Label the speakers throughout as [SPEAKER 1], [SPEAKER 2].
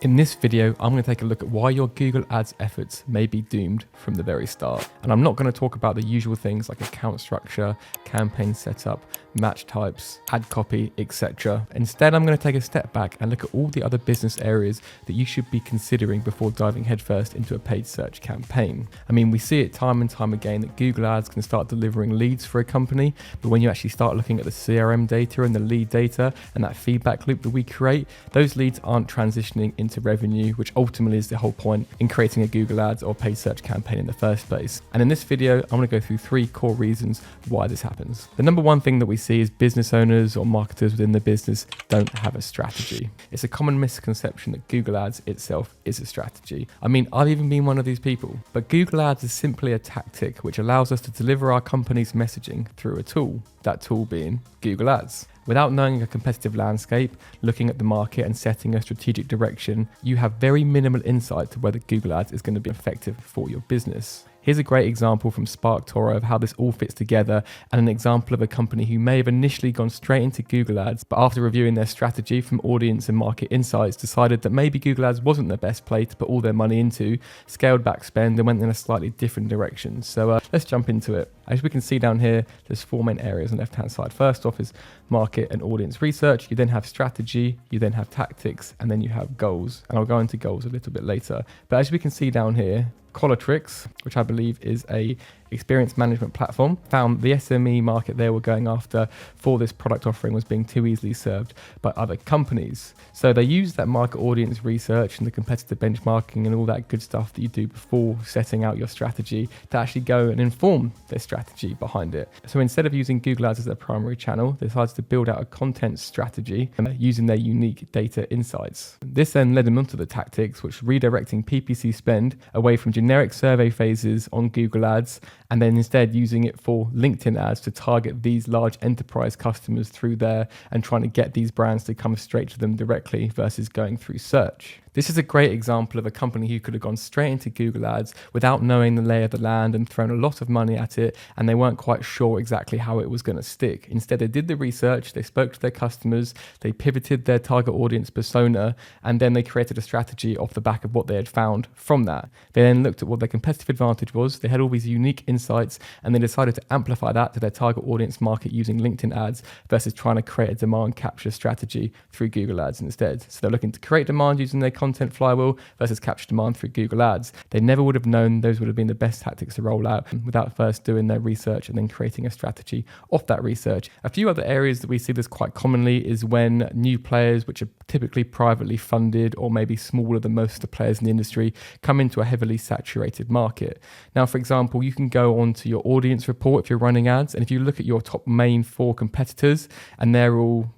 [SPEAKER 1] In this video, I'm going to take a look at why your Google Ads efforts may be doomed from the very start. And I'm not going to talk about the usual things like account structure, campaign setup, match types, ad copy, etc. Instead, I'm going to take a step back and look at all the other business areas that you should be considering before diving headfirst into a paid search campaign. I mean, we see it time and time again that Google Ads can start delivering leads for a company, but when you actually start looking at the CRM data and the lead data and that feedback loop that we create, those leads aren't transitioning into revenue, which ultimately is the whole point in creating a Google Ads or paid search campaign in the first place. And in this video, I'm going to go through 3 core reasons why this happens. The number one thing that we see is business owners or marketers within the business don't have a strategy. It's a common misconception that Google Ads itself is a strategy. I mean, I've even been one of these people, but Google Ads is simply a tactic which allows us to deliver our company's messaging through a tool, that tool being Google Ads. Without knowing a competitive landscape, looking at the market and setting a strategic direction, you have very minimal insight to whether Google Ads is going to be effective for your business. Here's a great example from SparkToro of how this all fits together, and an example of a company who may have initially gone straight into Google Ads, but after reviewing their strategy from audience and market insights, decided that maybe Google Ads wasn't the best play to put all their money into, scaled back spend and went in a slightly different direction. So let's jump into it. As we can see down here, there's 4 main areas on the left-hand side. First off is market and audience research. You then have strategy, you then have tactics, and then you have goals. And I'll go into goals a little bit later. But as we can see down here, Qualtrics, which I believe is a experience management platform, found the SME market they were going after for this product offering was being too easily served by other companies. So they used that market audience research and the competitive benchmarking and all that good stuff that you do before setting out your strategy to actually go and inform their strategy behind it. So instead of using Google Ads as their primary channel, they decided to build out a content strategy using their unique data insights. This then led them onto the tactics, which redirecting PPC spend away from generic survey phases on Google Ads, and then instead using it for LinkedIn ads to target these large enterprise customers through there and trying to get these brands to come straight to them directly versus going through search. This is a great example of a company who could have gone straight into Google Ads without knowing the lay of the land and thrown a lot of money at it, and they weren't quite sure exactly how it was going to stick. Instead, they did the research, they spoke to their customers, they pivoted their target audience persona, and then they created a strategy off the back of what they had found from that. They then looked at what their competitive advantage was, they had all these unique insights, and they decided to amplify that to their target audience market using LinkedIn ads versus trying to create a demand capture strategy through Google Ads instead. So they're looking to create demand using their content flywheel versus capture demand through Google Ads. They never would have known those would have been the best tactics to roll out without first doing their research and then creating a strategy off that research. A few other areas that we see this quite commonly is when new players, which are typically privately funded or maybe smaller than most of the players in the industry, come into a heavily saturated market. Now, for example, you can go onto your audience report if you're running ads, and if you look at your top main 4 competitors and they're all,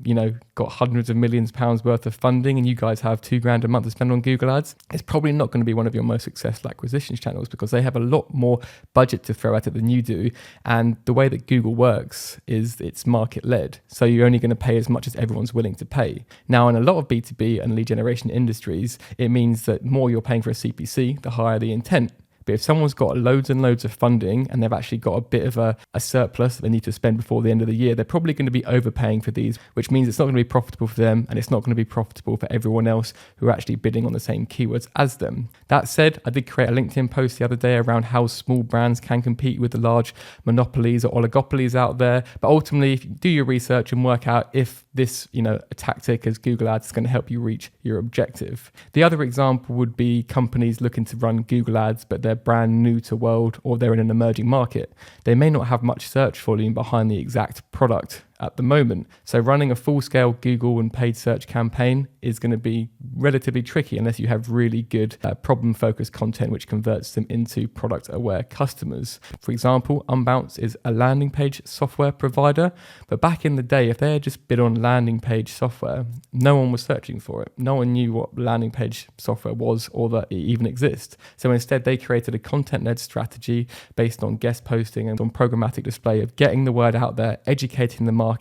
[SPEAKER 1] got hundreds of millions of pounds worth of funding and you guys have $2,000 a month to spend on Google Ads, it's probably not going to be one of your most successful acquisitions channels because they have a lot more budget to throw at it than you do. And the way that Google works is it's market led. So you're only going to pay as much as everyone's willing to pay. Now, in a lot of B2B and lead generation industries, it means that more you're paying for a CPC, the higher the intent. But if someone's got loads and loads of funding and they've actually got a bit of a surplus that they need to spend before the end of the year, they're probably going to be overpaying for these, which means it's not going to be profitable for them and it's not going to be profitable for everyone else who are actually bidding on the same keywords as them. That said, I did create a LinkedIn post the other day around how small brands can compete with the large monopolies or oligopolies out there. But ultimately, if you do your research and work out if this, a tactic as Google Ads is going to help you reach your objective. The other example would be companies looking to run Google Ads, but they're brand new to world or they're in an emerging market. They may not have much search volume behind the exact product at the moment. So running a full-scale Google and paid search campaign is going to be relatively tricky unless you have really good problem-focused content which converts them into product-aware customers. For example, Unbounce is a landing page software provider, but back in the day, if they had just bid on landing page software, no one was searching for it. No one knew what landing page software was or that it even exists. So instead, they created a content-led strategy based on guest posting and on programmatic display of getting the word out there, educating the market,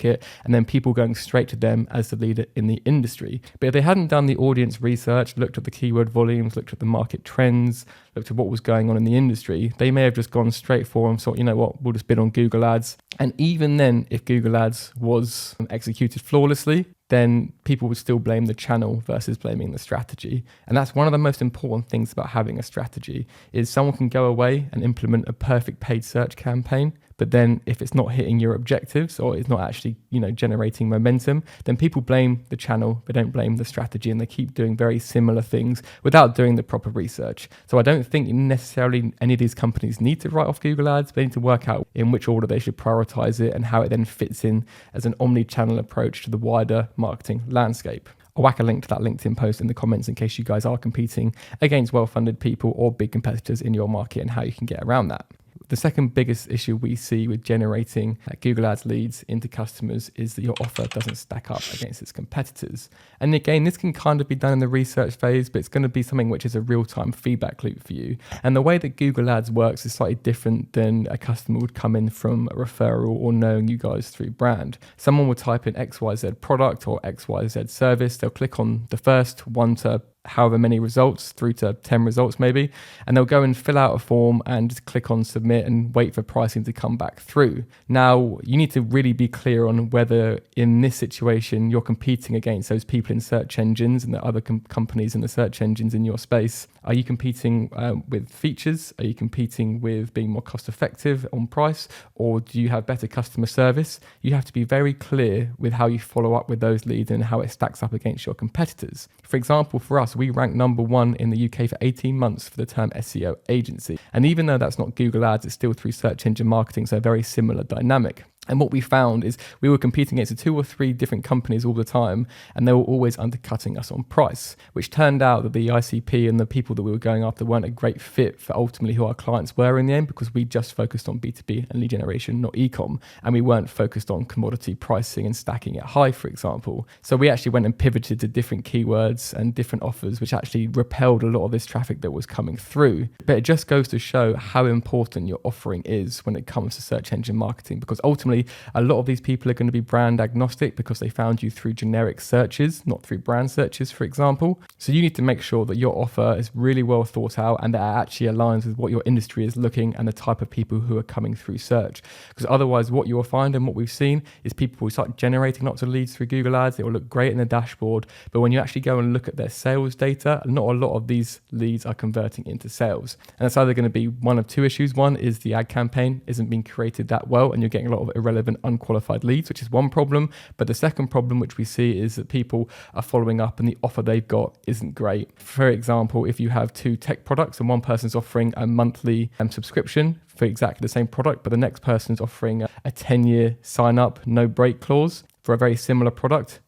[SPEAKER 1] and then people going straight to them as the leader in the industry. But if they hadn't done the audience research, looked at the keyword volumes, looked at the market trends, looked at what was going on in the industry, they may have just gone straight for and thought, we'll just bid on Google Ads. And even then, if Google Ads was executed flawlessly, then people would still blame the channel versus blaming the strategy. And that's one of the most important things about having a strategy, is someone can go away and implement a perfect paid search campaign, but then if it's not hitting your objectives or it's not actually, generating momentum, then people blame the channel, they don't blame the strategy, and they keep doing very similar things without doing the proper research. So I don't think necessarily any of these companies need to write off Google Ads. They need to work out in which order they should prioritize it and how it then fits in as an omni-channel approach to the wider marketing landscape. I'll whack a link to that LinkedIn post in the comments in case you guys are competing against well-funded people or big competitors in your market and how you can get around that. The second biggest issue we see with generating Google Ads leads into customers is that your offer doesn't stack up against its competitors. And again, this can kind of be done in the research phase, but it's going to be something which is a real-time feedback loop for you. And the way that Google Ads works is slightly different than a customer would come in from a referral or knowing you guys through brand. Someone will type in XYZ product or XYZ service. They'll click on the first one to however many results, 3 to 10 results maybe, and they'll go and fill out a form and just click on submit and wait for pricing to come back through. Now, you need to really be clear on whether in this situation you're competing against those people in search engines and the other companies in the search engines in your space. Are you competing with features? Are you competing with being more cost effective on price? Or do you have better customer service? You have to be very clear with how you follow up with those leads and how it stacks up against your competitors. For example, for us, we ranked number 1 in the UK for 18 months for the term SEO agency. And even though that's not Google Ads, it's still through search engine marketing, so a very similar dynamic. And what we found is we were competing against 2 or 3 different companies all the time, and they were always undercutting us on price, which turned out that the ICP and the people that we were going after weren't a great fit for ultimately who our clients were in the end, because we just focused on B2B and lead generation, not e-com, and we weren't focused on commodity pricing and stacking it high, for example. So we actually went and pivoted to different keywords and different offers, which actually repelled a lot of this traffic that was coming through. But it just goes to show how important your offering is when it comes to search engine marketing, because ultimately a lot of these people are going to be brand agnostic because they found you through generic searches, not through brand searches, for example. So you need to make sure that your offer is really well thought out and that it actually aligns with what your industry is looking and the type of people who are coming through search. Because otherwise what you'll find and what we've seen is people will start generating lots of leads through Google Ads. It will look great in the dashboard, but when you actually go and look at their sales data, not a lot of these leads are converting into sales. And it's either going to be one of 2 issues. One is the ad campaign isn't being created that well and you're getting a lot of irrelevant, unqualified leads, which is one problem. But the second problem which we see is that people are following up and the offer they've got isn't great. For example, if you have 2 tech products and one person's offering a monthly subscription for exactly the same product, but the next person's offering a 10-year sign up, no break clause for a very similar product,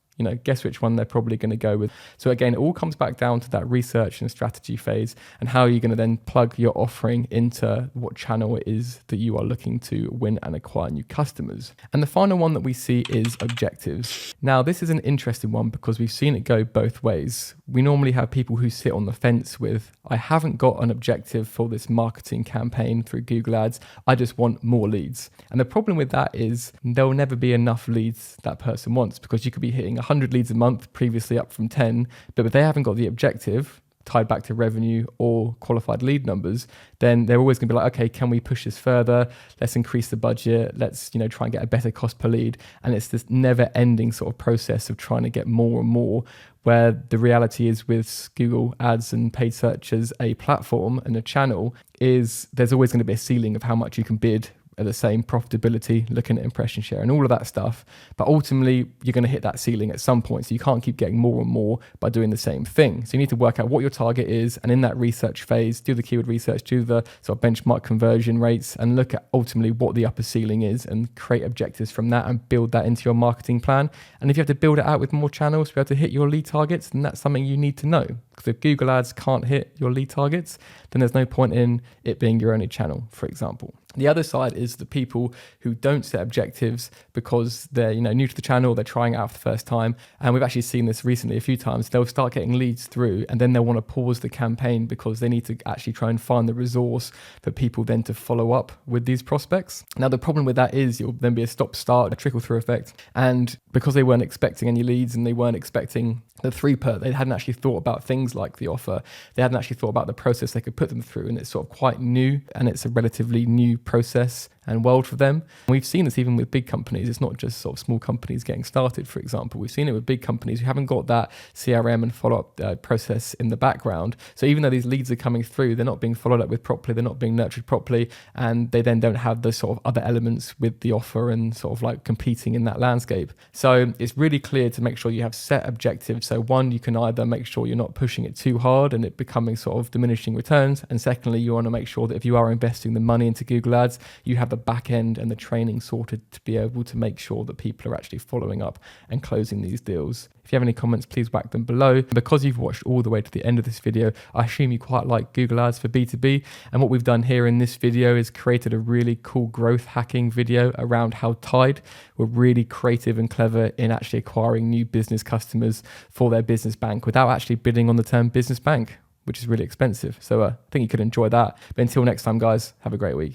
[SPEAKER 1] guess which one they're probably going to go with. So again, it all comes back down to that research and strategy phase and how you're going to then plug your offering into what channel it is that you are looking to win and acquire new customers. And the final one that we see is objectives. Now, this is an interesting one because we've seen it go both ways. We normally have people who sit on the fence with, I haven't got an objective for this marketing campaign through Google Ads. I just want more leads. And the problem with that is there'll never be enough leads that person wants, because you could be hitting 100 leads a month, previously up from 10, but if they haven't got the objective tied back to revenue or qualified lead numbers, then they're always going to be like, okay, can we push this further? Let's increase the budget. Let's, try and get a better cost per lead. And it's this never ending sort of process of trying to get more and more, where the reality is with Google Ads and paid search as a platform and a channel is there's always going to be a ceiling of how much you can bid at the same profitability, looking at impression share and all of that stuff. But ultimately, you're going to hit that ceiling at some point. So you can't keep getting more and more by doing the same thing. So you need to work out what your target is. And in that research phase, do the keyword research, do the sort of benchmark conversion rates, and look at ultimately what the upper ceiling is and create objectives from that and build that into your marketing plan. And if you have to build it out with more channels to be able to hit your lead targets, then that's something you need to know. Because if Google Ads can't hit your lead targets, then there's no point in it being your only channel, for example. The other side is the people who don't set objectives because they're new to the channel, they're trying it out for the first time. And we've actually seen this recently a few times. They'll start getting leads through and then they'll want to pause the campaign because they need to actually try and find the resource for people then to follow up with these prospects. Now, the problem with that is you'll then be a stop-start, a trickle-through effect. And because they weren't expecting any leads and they weren't expecting the throughput. They hadn't actually thought about things like the offer. They hadn't actually thought about the process they could put them through. And it's sort of quite new, and it's a relatively new process and world for them. We've seen this even with big companies. It's not just sort of small companies getting started, for example. We've seen it with big companies who haven't got that CRM and follow-up process in the background. So even though these leads are coming through, they're not being followed up with properly, they're not being nurtured properly, and they then don't have the sort of other elements with the offer and sort of like competing in that landscape. So it's really clear to make sure you have set objectives. So one, you can either make sure you're not pushing it too hard and it becoming sort of diminishing returns. And secondly, you want to make sure that if you are investing the money into Google Ads, you have the back end and the training sorted to be able to make sure that people are actually following up and closing these deals. If you have any comments, please whack them below. Because you've watched all the way to the end of this video, I assume you quite like Google Ads for B2B. And what we've done here in this video is created a really cool growth hacking video around how Tide were really creative and clever in actually acquiring new business customers for their business bank without actually bidding on the term business bank, which is really expensive. So I think you could enjoy that. But until next time, guys, have a great week.